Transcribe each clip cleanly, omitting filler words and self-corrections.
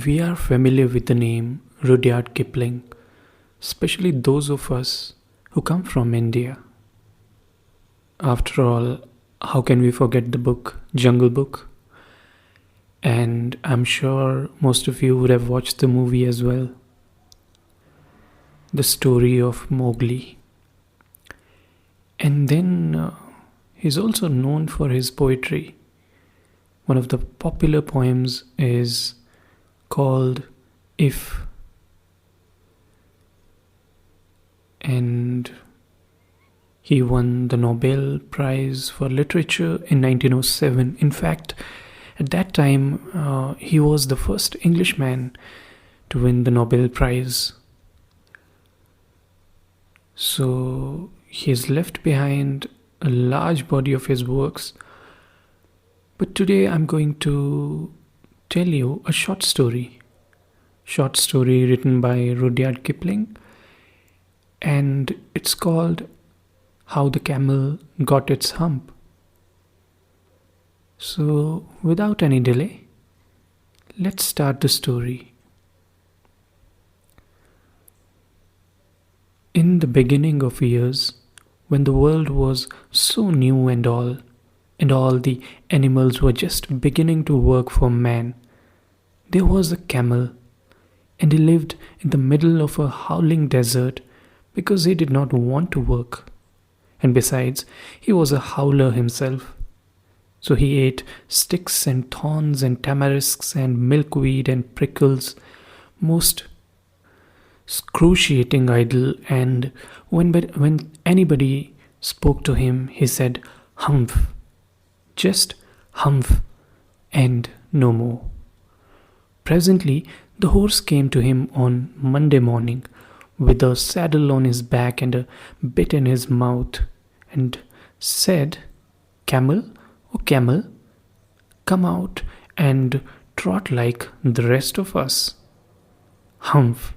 We are familiar with the name Rudyard Kipling, especially those of us who come from India. After all, how can we forget the book Jungle Book? And I'm sure most of you would have watched the movie as well. The story of Mowgli. And then he's also known for his poetry. One of the popular poems is called If. And he won the Nobel Prize for Literature in 1907. In fact, at that time, he was the first Englishman to win the Nobel Prize. So he's left behind a large body of his works. But today I'm going to tell you a short story written by Rudyard Kipling, and it's called How the Camel Got Its Hump. So without any delay, let's start the story. In the beginning of years, when the world was so new and all the animals were just beginning to work for man, there was a camel, and he lived in the middle of a howling desert because he did not want to work. And besides, he was a howler himself. So he ate sticks and thorns and tamarisks and milkweed and prickles, most excruciating idle, and when anybody spoke to him, he said, "Humph," just humph, and no more. Presently, the horse came to him on Monday morning with a saddle on his back and a bit in his mouth, and said, "Camel, oh camel, come out and trot like the rest of us." "Humph,"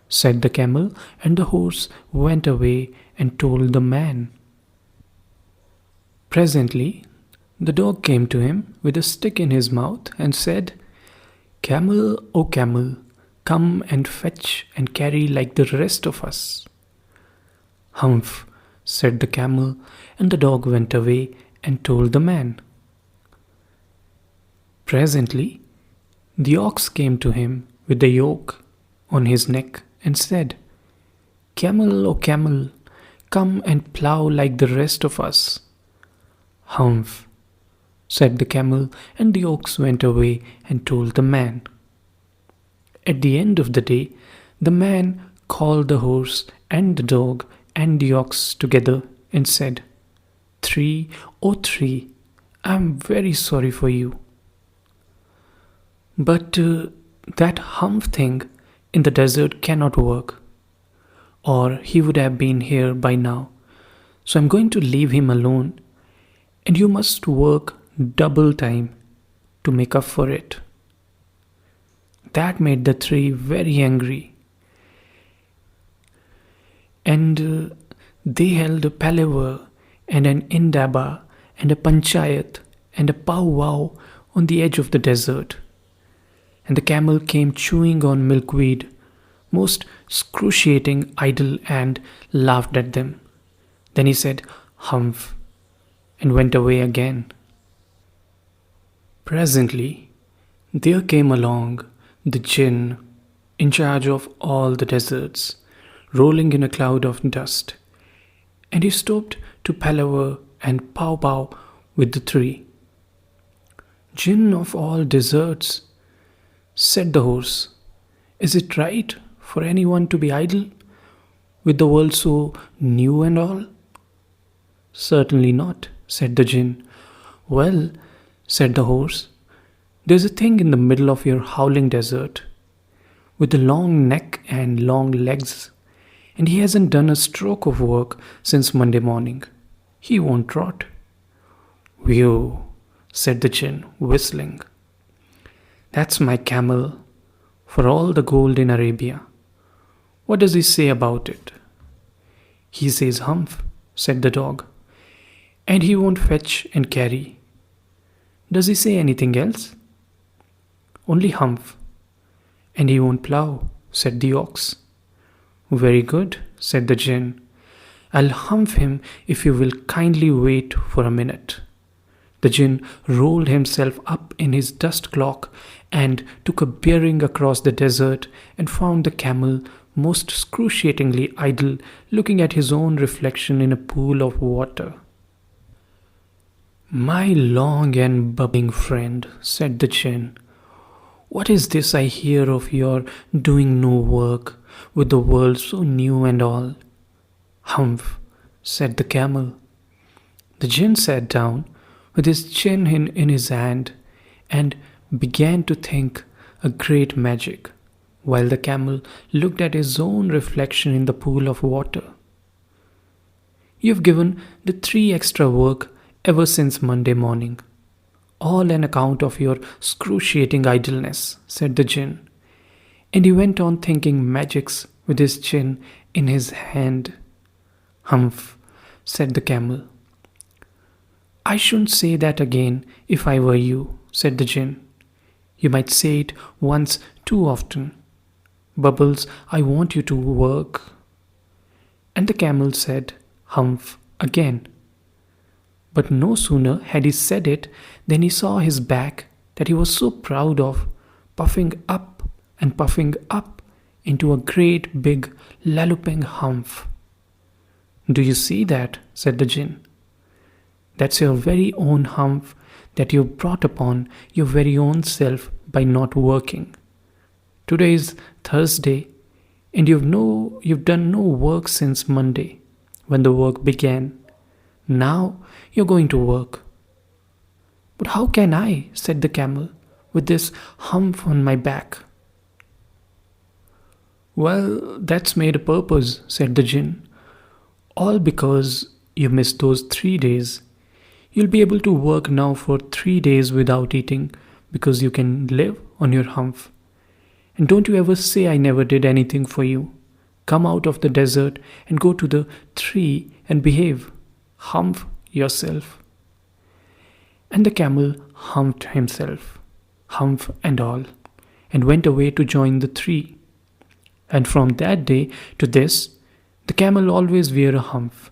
said the camel, and the horse went away and told the man. Presently, the dog came to him with a stick in his mouth and said, "Camel, oh camel, come and fetch and carry like the rest of us." "Humph," said the camel, and the dog went away and told the man. Presently, the ox came to him with the yoke on his neck and said, "Camel, oh camel, come and plough like the rest of us." "Humph," said the camel, and the ox went away and told the man. At the end of the day, the man called the horse and the dog and the ox together and said, "Three, oh three, I am very sorry for you. But that humph thing in the desert cannot work, or he would have been here by now. So I'm going to leave him alone, and you must work double time to make up for it." That made the three very angry, and they held a palaver and an indaba and a panchayat and a powwow on the edge of the desert. And the camel came chewing on milkweed, most excruciating idle, and laughed at them. Then he said, "Humph," and went away again. Presently, there came along the jinn in charge of all the deserts, rolling in a cloud of dust, and he stopped to palaver and pow-pow with the three. "Jinn of all deserts," said the horse, "is it right for anyone to be idle, with the world so new and all?" "Certainly not," said the jinn. "Well," said the horse, "there's a thing in the middle of your howling desert, with a long neck and long legs, and he hasn't done a stroke of work since Monday morning. He won't trot." "Whew," said the jinn, whistling. "That's my camel, for all the gold in Arabia. What does he say about it?" "He says humph," said the dog, "and he won't fetch and carry." "Does he say anything else?" "Only humph." "And he won't plough," said the ox. "Very good," said the gin. "I'll hump him if you will kindly wait for a minute." The gin rolled himself up in his dust cloak and took a bearing across the desert and found the camel most excruciatingly idle, looking at his own reflection in a pool of water. "My long and bubbling friend," said the gin, "what is this I hear of your doing no work, with the world so new and all?" "Humph," said the camel. The gin sat down with his chin in his hand and began to think a great magic, while the camel looked at his own reflection in the pool of water. "You've given the 3 extra work ever since Monday morning, all an account of your excruciating idleness," said the gin, and he went on thinking magics with his chin in his hand. "Humph," said the camel. "I shouldn't say that again if I were you," said the gin. "You might say it once too often. Bubbles, I want you to work." And the camel said, "Humph," again. But no sooner had he said it than he saw his back that he was so proud of, puffing up and puffing up into a great big lolloping humph. "Do you see that?" said the gin. "That's your very own humph that you've brought upon your very own self by not working. Today is Thursday, and you've done no work since Monday, when the work began. Now you're going to work." "But how can I," said the camel, "with this humph on my back?" "Well, that's made a purpose," said the gin. "All because you missed those 3 days. You'll be able to work now for 3 days without eating because you can live on your humph. And don't you ever say I never did anything for you. Come out of the desert and go to the tree and behave. Humph yourself." And the camel humphed himself, humph and all, and went away to join the tree. And from that day to this, the camel always wear a humph.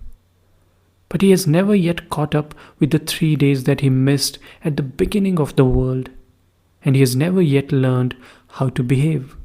But he has never yet caught up with the 3 days that he missed at the beginning of the world, and he has never yet learned how to behave.